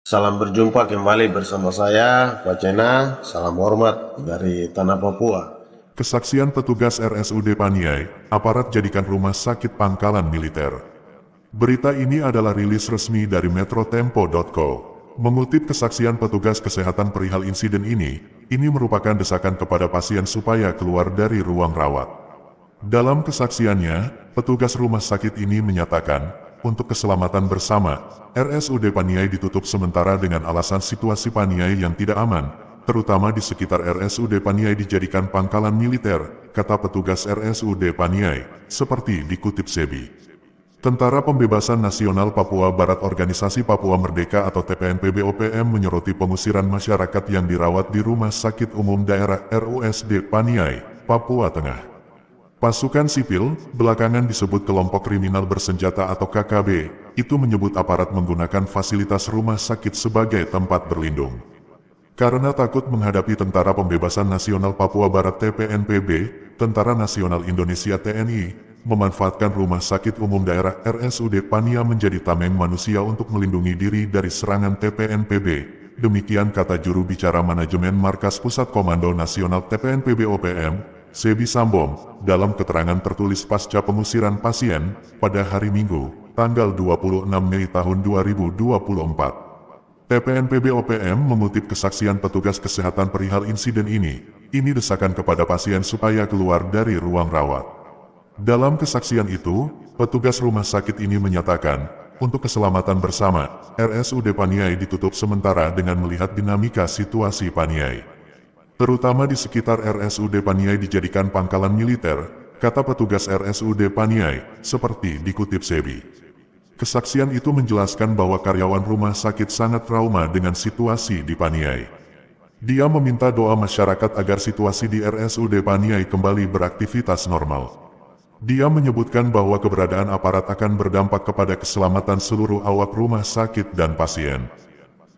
Salam berjumpa kembali bersama saya, Pak Cena. Salam hormat dari Tanah Papua. Kesaksian petugas RSUD Paniai, aparat jadikan rumah sakit pangkalan militer. Berita ini adalah rilis resmi dari metrotempo.co. Mengutip kesaksian petugas kesehatan perihal insiden ini merupakan desakan kepada pasien supaya keluar dari ruang rawat. Dalam kesaksiannya, petugas rumah sakit ini menyatakan, untuk keselamatan bersama, RSUD Paniai ditutup sementara dengan alasan situasi Paniai yang tidak aman, terutama di sekitar RSUD Paniai dijadikan pangkalan militer, kata petugas RSUD Paniai, seperti dikutip Sebi. Tentara Pembebasan Nasional Papua Barat Organisasi Papua Merdeka atau TPNPB-OPM menyoroti pengusiran masyarakat yang dirawat di Rumah Sakit Umum Daerah RUSD Paniai, Papua Tengah. Pasukan sipil, belakangan disebut kelompok kriminal bersenjata atau KKB, itu menyebut aparat menggunakan fasilitas rumah sakit sebagai tempat berlindung. Karena takut menghadapi Tentara Pembebasan Nasional Papua Barat TPNPB, Tentara Nasional Indonesia TNI, memanfaatkan Rumah Sakit Umum Daerah RSUD Pania menjadi tameng manusia untuk melindungi diri dari serangan TPNPB. Demikian kata juru bicara manajemen Markas Pusat Komando Nasional TPNPB-OPM, Sebi Sambom, dalam keterangan tertulis pasca pengusiran pasien, pada hari Minggu, tanggal 26 Mei tahun 2024. TPNPB-OPM mengutip kesaksian petugas kesehatan perihal insiden ini desakan kepada pasien supaya keluar dari ruang rawat. Dalam kesaksian itu, petugas rumah sakit ini menyatakan, untuk keselamatan bersama, RSUD Paniai ditutup sementara dengan melihat dinamika situasi Paniai. Terutama di sekitar RSUD Paniai dijadikan pangkalan militer, kata petugas RSUD Paniai, seperti dikutip Sebi. Kesaksian itu menjelaskan bahwa karyawan rumah sakit sangat trauma dengan situasi di Paniai. Dia meminta doa masyarakat agar situasi di RSUD Paniai kembali beraktivitas normal. Dia menyebutkan bahwa keberadaan aparat akan berdampak kepada keselamatan seluruh awak rumah sakit dan pasien.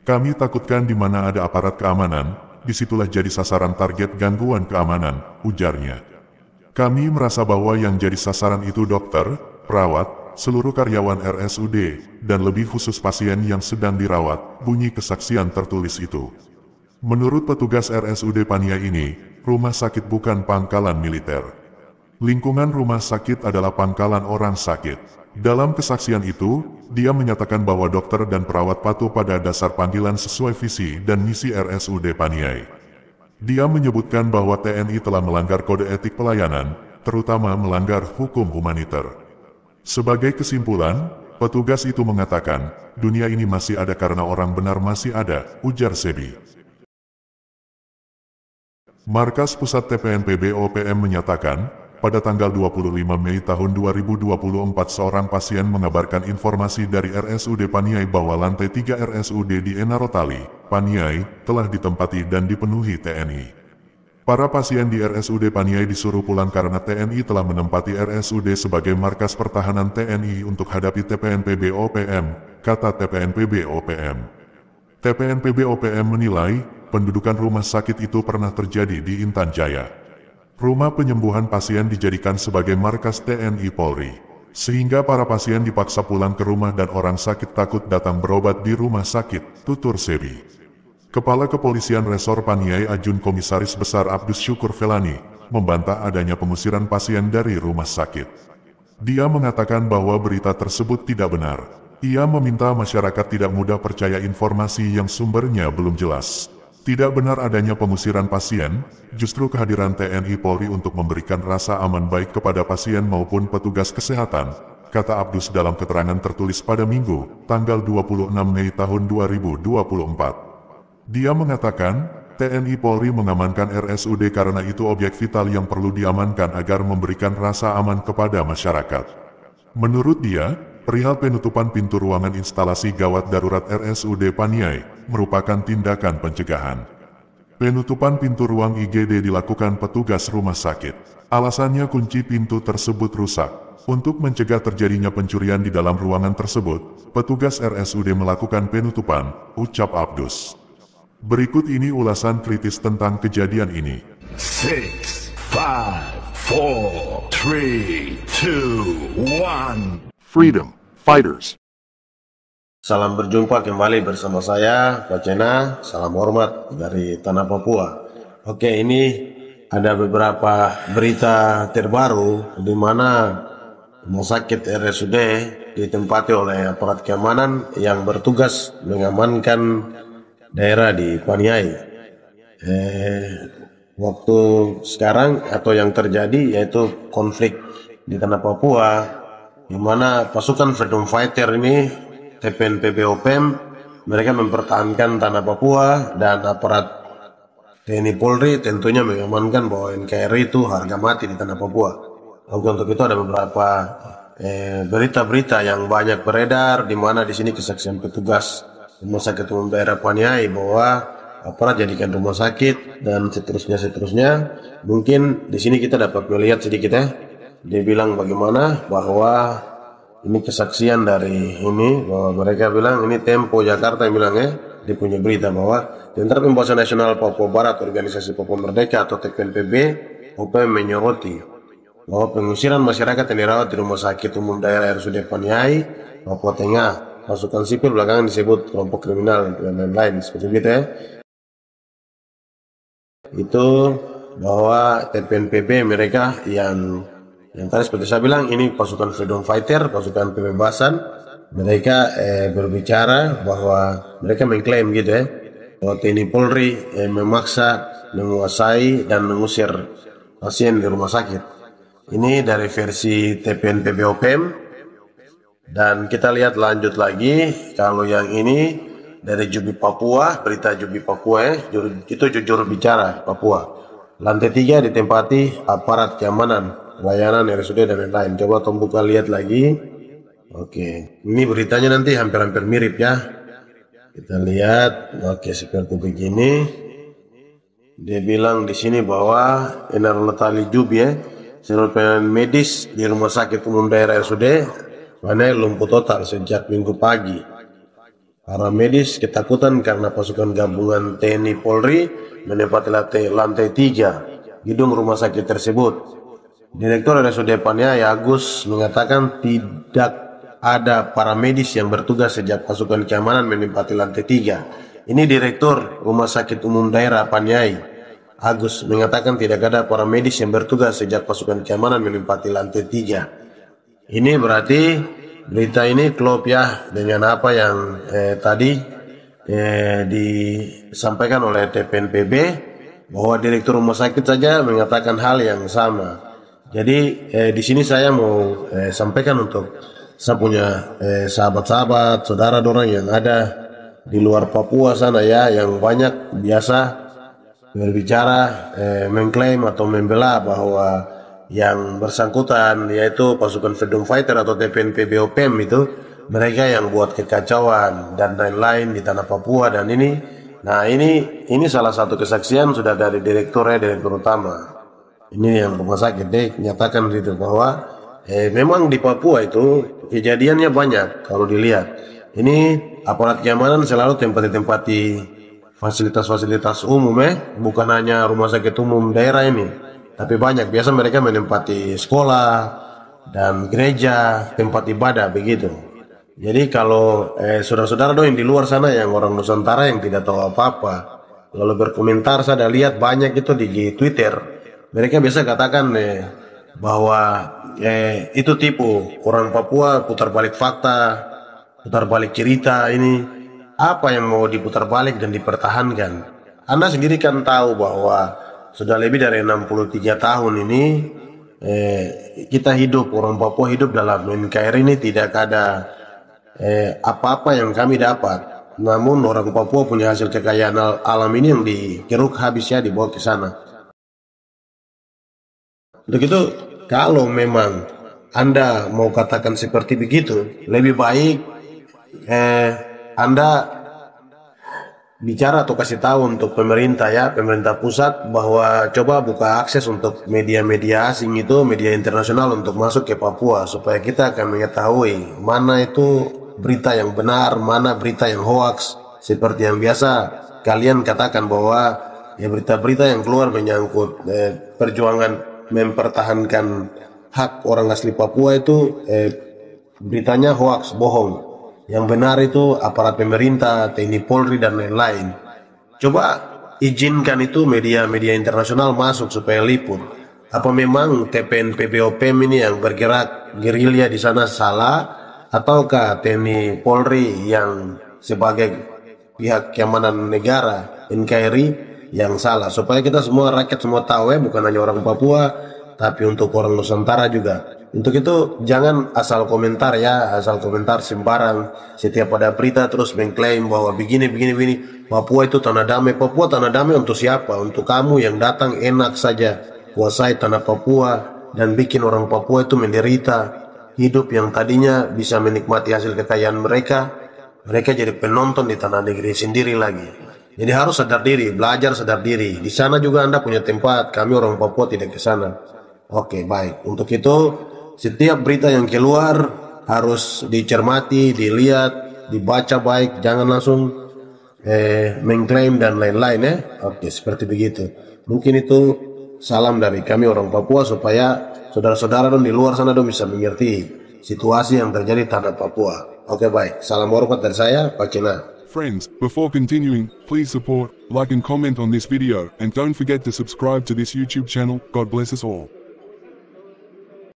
Kami takutkan di mana ada aparat keamanan, disitulah jadi sasaran target gangguan keamanan, ujarnya. Kami merasa bahwa yang jadi sasaran itu dokter, perawat, seluruh karyawan RSUD, dan lebih khusus pasien yang sedang dirawat, bunyi kesaksian tertulis itu. Menurut petugas RSUD Paniai ini, rumah sakit bukan pangkalan militer. Lingkungan rumah sakit adalah pangkalan orang sakit. Dalam kesaksian itu, dia menyatakan bahwa dokter dan perawat patuh pada dasar panggilan sesuai visi dan misi RSUD Paniai. Dia menyebutkan bahwa TNI telah melanggar kode etik pelayanan, terutama melanggar hukum humaniter. Sebagai kesimpulan, petugas itu mengatakan, dunia ini masih ada karena orang benar masih ada, ujar Sebi. Markas Pusat TPNPB-OPM menyatakan, pada tanggal 25 Mei tahun 2024 seorang pasien mengabarkan informasi dari RSUD Paniai bahwa lantai 3 RSUD di Enarotali, Paniai, telah ditempati dan dipenuhi TNI. Para pasien di RSUD Paniai disuruh pulang karena TNI telah menempati RSUD sebagai markas pertahanan TNI untuk hadapi TPNPB-OPM, kata TPNPB-OPM. TPNPB-OPM menilai, pendudukan rumah sakit itu pernah terjadi di Intan Jaya. Rumah penyembuhan pasien dijadikan sebagai markas TNI Polri, sehingga para pasien dipaksa pulang ke rumah dan orang sakit takut datang berobat di rumah sakit, tutur Sebi. Kepala Kepolisian Resor Paniai Ajun Komisaris Besar Abdus Syukur Felani, membantah adanya pengusiran pasien dari rumah sakit. Dia mengatakan bahwa berita tersebut tidak benar. Ia meminta masyarakat tidak mudah percaya informasi yang sumbernya belum jelas. Tidak benar adanya pengusiran pasien, justru kehadiran TNI Polri untuk memberikan rasa aman baik kepada pasien maupun petugas kesehatan, kata Abdus dalam keterangan tertulis pada Minggu, tanggal 26 Mei tahun 2024. Dia mengatakan, TNI Polri mengamankan RSUD karena itu objek vital yang perlu diamankan agar memberikan rasa aman kepada masyarakat. Menurut dia, perihal penutupan pintu ruangan instalasi gawat darurat RSUD Paniai merupakan tindakan pencegahan. Penutupan pintu ruang IGD dilakukan petugas rumah sakit. Alasannya kunci pintu tersebut rusak. Untuk mencegah terjadinya pencurian di dalam ruangan tersebut, petugas RSUD melakukan penutupan, ucap Abdus. Berikut ini ulasan kritis tentang kejadian ini. 6, 5, 4, 3, 2, 1. Freedom Fighters. Salam berjumpa kembali bersama saya, Wacena. Salam hormat dari Tanah Papua. Oke, ini ada beberapa berita terbaru di mana rumah sakit RSUD ditempati oleh aparat keamanan yang bertugas mengamankan daerah di Paniai. Waktu sekarang atau yang terjadi yaitu konflik di Tanah Papua, di mana pasukan Freedom Fighter ini, TPNPB OPM, mereka mempertahankan Tanah Papua, dan aparat TNI Polri tentunya mengamankan bahwa NKRI itu harga mati di Tanah Papua. Untuk itu ada beberapa berita-berita yang banyak beredar, di mana di sini kesaksian petugas Rumah Sakit Umum Daerah Paniai bahwa aparat jadikan rumah sakit dan seterusnya. Mungkin di sini kita dapat melihat sedikit dia bilang bagaimana bahwa ini kesaksian dari ini, bahwa mereka bilang ini Tempo Jakarta yang bilang dia punya berita bahwa Tentara Pembebasan Nasional Papua Barat Organisasi Papua Merdeka atau TPNPB OPM menyoroti bahwa pengusiran masyarakat yang dirawat di Rumah Sakit Umum Daerah RSUD Paniai, Papua Tengah, pasukan sipil belakangan disebut kelompok kriminal dan lain-lain seperti itu itu bahwa TPNPB mereka yang tadi seperti saya bilang ini pasukan Freedom Fighter, pasukan pembebasan, mereka berbicara bahwa mereka mengklaim gitu bahwa TNI Polri memaksa, menguasai dan mengusir pasien di rumah sakit. Ini dari versi TPNPB OPM, dan kita lihat lanjut lagi. Kalau yang ini dari Jubi Papua, berita Jubi Papua itu jujur bicara Papua. Lantai 3 ditempati aparat keamanan, layanan RSUD dan lain-lain. Coba Tom buka lihat lagi. Oke, ini beritanya nanti hampir-hampir mirip ya. Kita lihat. Oke, seperti begini. Dia bilang di sini bahwa Enarul Tali Jubi seluruh pelayanan medis di Rumah Sakit Umum Daerah RSUD mana lumpuh total sejak Minggu pagi. Para medis ketakutan karena pasukan gabungan TNI Polri menempati lantai 3 gedung rumah sakit tersebut. Direktur RSUD Paniai Agus mengatakan tidak ada para medis yang bertugas sejak pasukan keamanan menempati lantai 3. Ini Direktur Rumah Sakit Umum Daerah Paniai Agus mengatakan tidak ada para medis yang bertugas sejak pasukan keamanan menempati lantai 3. Ini berarti berita ini klop ya dengan apa yang tadi disampaikan oleh TPNPB, bahwa Direktur Rumah Sakit saja mengatakan hal yang sama. Jadi di sini saya mau sampaikan untuk saya punya sahabat-sahabat, saudara dorang yang ada di luar Papua sana ya, yang banyak biasa berbicara, mengklaim atau membela bahwa yang bersangkutan yaitu pasukan Freedom Fighter atau TPNPB OPM itu mereka yang buat kekacauan dan lain-lain di Tanah Papua. Dan ini salah satu kesaksian sudah dari direktur utama ini yang rumah sakit nyatakan gitu bahwa memang di Papua itu kejadiannya banyak. Kalau dilihat ini aparat keamanan selalu tempati fasilitas-fasilitas umum bukan hanya rumah sakit umum daerah ini, tapi banyak. Biasa mereka menempati sekolah dan gereja, tempat ibadah begitu. Jadi kalau saudara-saudara yang di luar sana yang orang Nusantara yang tidak tahu apa-apa lalu berkomentar, saya lihat banyak itu di Twitter, mereka biasa katakan bahwa itu tipu, orang Papua putar balik fakta, putar balik cerita. Ini apa yang mau diputar balik dan dipertahankan? Anda sendiri kan tahu bahwa sudah lebih dari 63 tahun ini kita hidup, orang Papua hidup dalam NKRI ini, tidak ada apa-apa yang kami dapat. Namun orang Papua punya hasil kekayaan alam ini yang dikeruk habis ya, dibawa ke sana. Untuk itu kalau memang Anda mau katakan seperti begitu, lebih baik Anda bicara atau kasih tahu untuk pemerintah pemerintah pusat, bahwa coba buka akses untuk media-media asing itu, media internasional untuk masuk ke Papua, supaya kita akan mengetahui mana itu berita yang benar, mana berita yang hoax. Seperti yang biasa kalian katakan bahwa berita-berita yang keluar menyangkut perjuangan mempertahankan hak orang asli Papua itu beritanya hoax, bohong. Yang benar itu aparat pemerintah, TNI Polri dan lain-lain. Coba izinkan itu media-media internasional masuk supaya liput. Apa memang TPN PBOPM ini yang bergerak gerilya di sana salah, ataukah TNI Polri yang sebagai pihak keamanan negara NKRI yang salah? Supaya kita semua rakyat semua tahu ya, bukan hanya orang Papua, tapi untuk orang Nusantara juga. Untuk itu jangan asal komentar ya, asal komentar sembarang. Setiap ada berita terus mengklaim bahwa begini. Papua itu tanah damai. Papua tanah damai untuk siapa? Untuk kamu yang datang enak saja kuasai tanah Papua dan bikin orang Papua itu menderita. Hidup yang tadinya bisa menikmati hasil kekayaan mereka jadi penonton di tanah negeri sendiri lagi. Jadi harus sadar diri, belajar sadar diri. Di sana juga Anda punya tempat. Kami orang Papua tidak ke sana. Oke, baik. Untuk itu setiap berita yang keluar harus dicermati, dilihat, dibaca baik, jangan langsung mengklaim dan lain-lain ya. Oke, seperti begitu. Mungkin itu salam dari kami orang Papua supaya saudara-saudara di luar sana bisa mengerti situasi yang terjadi di tanah Papua. Oke, baik. Salam hormat dari saya, Pak Cina. Friends, before continuing, please support, like and comment on this video, and don't forget to subscribe to this YouTube channel. God bless us all.